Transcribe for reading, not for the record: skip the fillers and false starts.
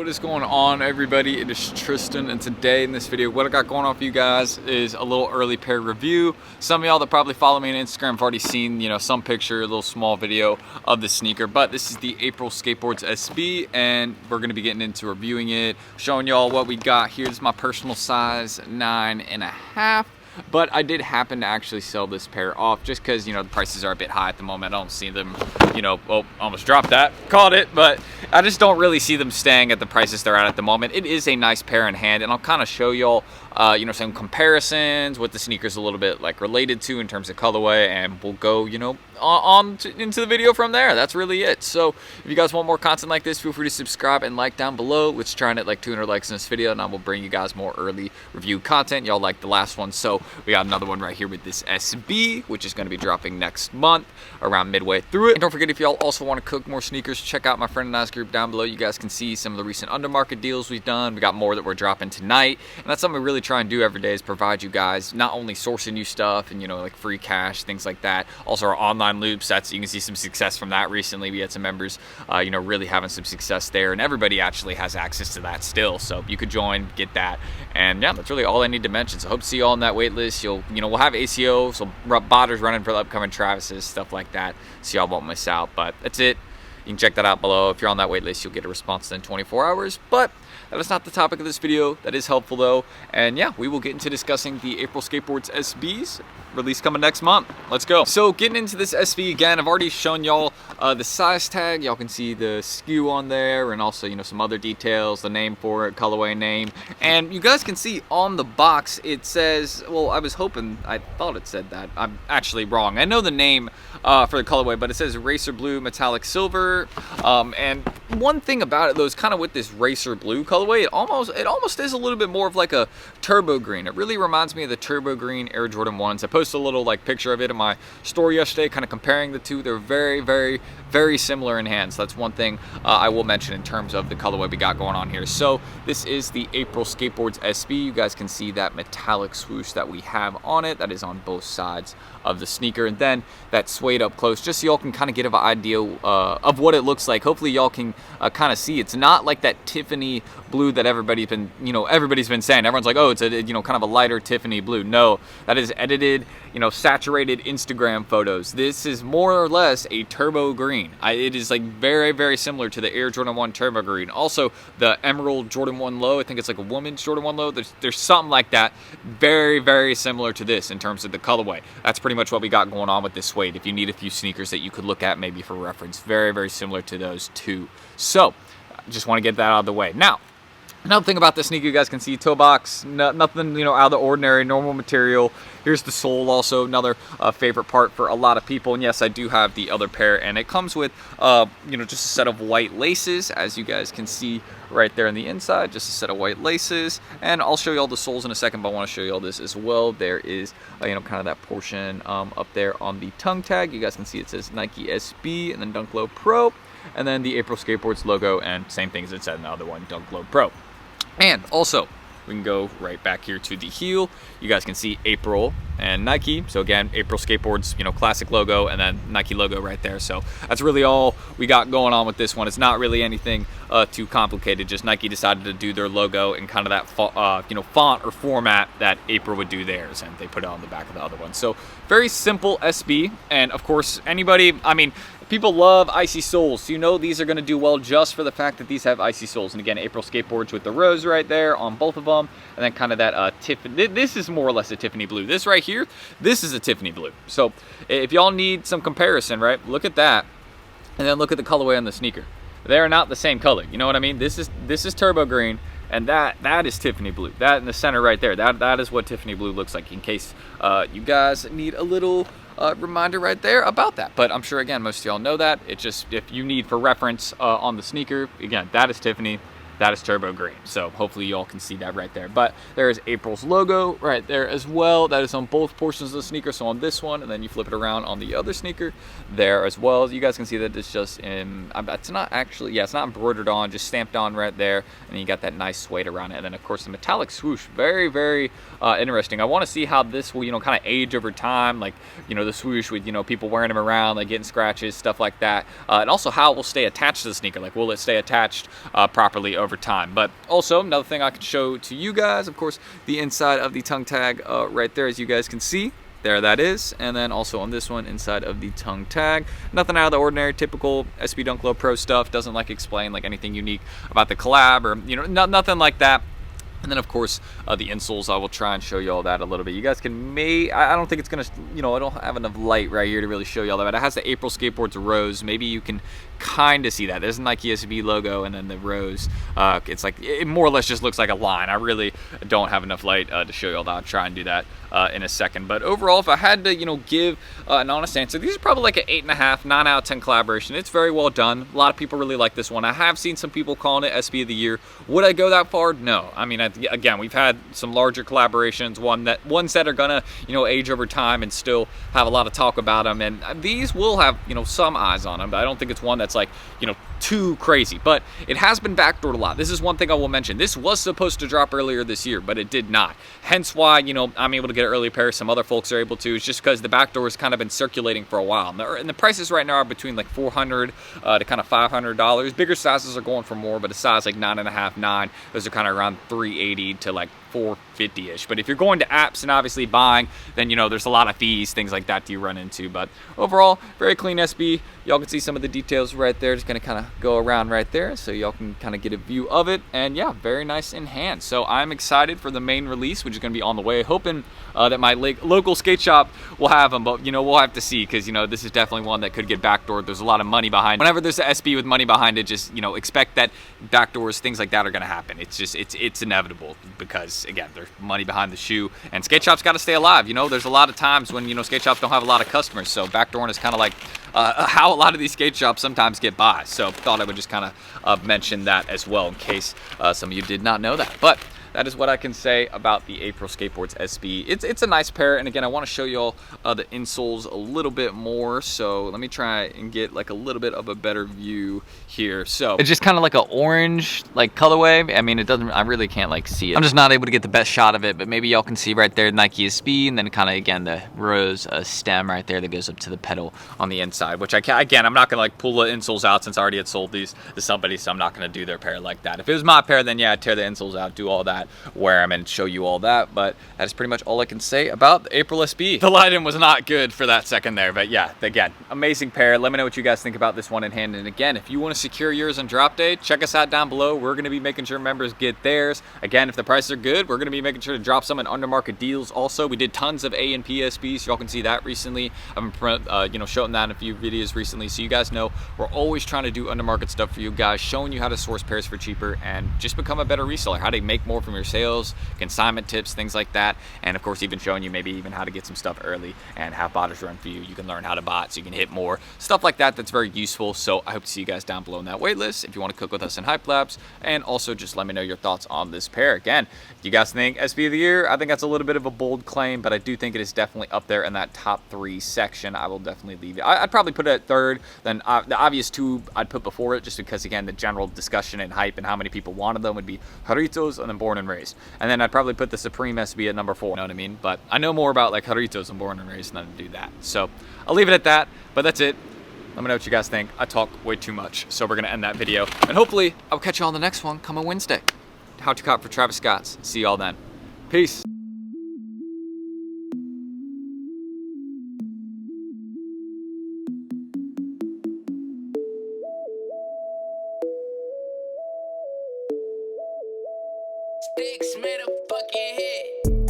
What is going on, everybody? It is Tristan, and today in this video, what I got going on for you guys is a little early pair review. Some of y'all that probably follow me on Instagram have already seen, some picture, a little small video of the sneaker, but this is the April Skateboards SB, and we're going to be getting into reviewing it, showing y'all what we got here. This is my personal size 9.5. But I did happen to actually sell this pair off just because, the prices are a bit high at the moment. I don't see them, well, almost dropped that, caught it, but I just don't really see them staying at the prices they're at the moment. It is a nice pair in hand, and I'll kind of show y'all, some comparisons, what the sneaker's a little bit related to in terms of colorway, and we'll go, into the video from there. That's really it. So if you guys want more content like this, feel free to subscribe and like down below. Let's try and hit 200 likes in this video, and I will bring you guys more early review content. Y'all like the last one, so we got another one right here with this SB, which is going to be dropping next month around midway through it. And don't forget, if y'all also want to cook more sneakers, check out my friend and I's group down below. You guys can see some of the recent undermarket deals we've done. We got more that we're dropping tonight, and that's something we really try and do every day, is provide you guys not only sourcing new stuff and free cash, things like that, also our online loops. That's, you can see some success from that recently. We had some members really having some success there, and everybody actually has access to that still, so you could join, get that. And yeah, that's really all I need to mention. So hope to see you all on that wait list. We'll have ACO, so botters running for the upcoming Travises, stuff like that, so y'all won't miss out. But that's it. You can check that out below. If you're on that wait list, you'll get a response in 24 hours. But that is not the topic of this video. That is helpful though. And yeah, we will get into discussing the April Skateboards SBs, release coming next month. Let's go. So getting into this SB again, I've already shown y'all the size tag. Y'all can see the SKU on there, and also some other details, the name for it, colorway name. And you guys can see on the box it says, well, I thought it said that. I'm actually wrong. I know the name for the colorway, but it says Racer Blue Metallic Silver. And one thing about it though is kind of with this Racer Blue colorway, it almost is a little bit more of like a turbo green. It really reminds me of the turbo green Air Jordan 1s. I posted a little picture of it in my story yesterday, kind of comparing the two. They're very, very, very similar in hand. So that's one thing I will mention in terms of the colorway we got going on here. So this is the April Skateboards SB. You guys can see that metallic swoosh that we have on it. That is on both sides of the sneaker, and then that suede up close, just so y'all can kind of get an idea of what it looks like. Hopefully y'all can kind of see it's not like that Tiffany blue that everybody's been saying. Everyone's like, oh, it's a kind of a lighter Tiffany blue. No, that is edited, saturated Instagram photos. This is more or less a turbo green. It is very, very similar to the Air Jordan 1 turbo green. Also the Emerald Jordan 1 low, I think it's like a woman's Jordan 1 low. There's something like that, very, very similar to this in terms of the colorway. That's pretty much what we got going on with this suede. If you need a few sneakers that you could look at maybe for reference, very, very similar to those two. So just want to get that out of the way. Now, another thing about the sneaker, you guys can see toe box, nothing out of the ordinary, normal material. Here's the sole, also another favorite part for a lot of people. And yes, I do have the other pair, and it comes with just a set of white laces, as you guys can see right there on the inside, just a set of white laces. And I'll show you all the soles in a second, but I want to show you all this as well. There is kind of that portion up there on the tongue tag. You guys can see it says Nike SB and then Dunk Low Pro, and then the April Skateboards logo, and same thing as it said in the other one, Dunk Low Pro. And also, we can go right back here to the heel. You guys can see April and Nike. So again, April Skateboards, classic logo, and then Nike logo right there. So that's really all we got going on with this one. It's not really anything too complicated. Just Nike decided to do their logo in kind of that font or format that April would do theirs, and they put it on the back of the other one. So very simple SB. And of course, people love icy soles. These are going to do well just for the fact that these have icy soles. And again, April Skateboards with the rose right there on both of them. And then kind of that Tiffany. This is more or less a Tiffany blue. This right here, this is a Tiffany blue. So if y'all need some comparison, right, look at that. And then look at the colorway on the sneaker. They're not the same color. You know what I mean? This is turbo green, and that is Tiffany blue. That in the center right there, that is what Tiffany blue looks like, in case you guys need a little reminder right there about that. But I'm sure, again, most of y'all know that. It's just, if you need for reference on the sneaker, again, that is Tiffany, that is turbo green. So hopefully y'all can see that right there. But there is April's logo right there as well. That is on both portions of the sneaker. So on this one, and then you flip it around on the other sneaker there as well. You guys can see that it's just it's not actually, it's not embroidered on, just stamped on right there. And then you got that nice suede around it. And then of course the metallic swoosh, very, very interesting. I want to see how this will, kind of age over time. The swoosh with, people wearing them around, getting scratches, stuff like that. And also how it will stay attached to the sneaker. Will it stay attached properly over over time. But also, another thing I could show to you guys, of course, the inside of the tongue tag right there, as you guys can see. There that is, and then also on this one inside of the tongue tag, nothing out of the ordinary, typical SB Dunk Low Pro stuff. Doesn't like explain like anything unique about the collab or nothing like that. And then of course the insoles, I will try and show you all that a little bit. You guys can I don't think it's gonna, I don't have enough light right here to really show you all that, but it has the April Skateboards rose. Maybe you can kind of see that. There's a Nike SB logo and then the rose. It's like, it more or less just looks like a line. I really don't have enough light to show you all that. I'll try and do that in a second. But overall, if I had to, give an honest answer, these are probably like an 8.5, 9 out of 10 collaboration. It's very well done. A lot of people really like this one. I have seen some people calling it SB of the year. Would I go that far? No. I mean, again, we've had some larger collaborations, ones that are gonna, age over time and still have a lot of talk about them. And these will have, some eyes on them, but I don't think it's one that's like, too crazy. But it has been backdoored a lot. This is one thing I will mention. This was supposed to drop earlier this year, but it did not. Hence why, I'm able to get an early pair. Some other folks are able to. It's just because the backdoor has kind of been circulating for a while. And the prices right now are between like $400 to kind of $500. Bigger sizes are going for more, but a size like 9.5, 9, those are kind of around $380 to like $450-ish. But if you're going to apps and obviously buying, then there's a lot of fees, things like that you run into. But overall, very clean SB. Y'all can see some of the details right there. Just gonna kind of go around right there so y'all can kind of get a view of it. And yeah, very nice in hand. So I'm excited for the main release, which is gonna be on the way. Hoping that my local skate shop will have them, but we'll have to see, because this is definitely one that could get backdoored. There's a lot of money behind it. Whenever there's an SB with money behind it, just expect that backdoors, things like that are gonna happen. It's just it's inevitable, because again, there's money behind the shoe, and skate shops got to stay alive. There's a lot of times when skate shops don't have a lot of customers, so backdooring is kind of like how a lot of these skate shops sometimes get by. So thought I would just kind of mention that as well, in case some of you did not know that. But that is what I can say about the April Skateboards SB. It's a nice pair, and again, I want to show you all the insoles a little bit more. So let me try and get like a little bit of a better view here. So it's just kind of like an orange like colorway. I mean, it doesn't, I really can't like see it. I'm just not able to get the best shot of it, but maybe y'all can see right there Nike SB, and then kind of again the rose stem right there that goes up to the pedal on the inside, which again, I'm not gonna like pull the insoles out since I already had sold these to somebody, so I'm not gonna do their pair like that. If it was my pair, then yeah, I'd tear the insoles out, do all that, wear them, and show you all that. But that is pretty much all I can say about the April SB. The lighting was not good for that second there, but yeah, again, amazing pair. Let me know what you guys think about this one in hand. And again, if you want to secure yours on drop day, check us out down below. We're going to be making sure members get theirs. Again, if the prices are good, we're going to be making sure to drop some in under market deals. Also, we did tons of A and P SBs, so y'all can see that recently. I've been showing that in a few videos recently, so you guys know we're always trying to do under market stuff for you guys, showing you how to source pairs for cheaper and just become a better reseller, how to make more from your sales, consignment tips, things like that. And of course, even showing you maybe even how to get some stuff early and have botters run for you. You can learn how to bot so you can hit more stuff like that. That's very useful. So I hope to see you guys down below in that waitlist if you want to cook with us in HYPELABS. And also just let me know your thoughts on this pair. Again, if you guys think SB of the year, I think that's a little bit of a bold claim, but I do think it is definitely up there in that top 3 section. I will definitely leave it. I'd probably put it at 3rd. Then the obvious 2 I'd put before it, just because again, the general discussion and hype and how many people wanted them would be Jarritos and then Born and Raised. And then I'd probably put the Supreme SB at number 4. You know what I mean? But I know more about like Jarritos and Born and Raised than to do that. So I'll leave it at that, but that's it. Let me know what you guys think. I talk way too much, so we're gonna end that video. And hopefully I'll catch you on the next one coming Wednesday. How to cop for Travis Scott's. See y'all then. Peace. Sticks made a fucking hit.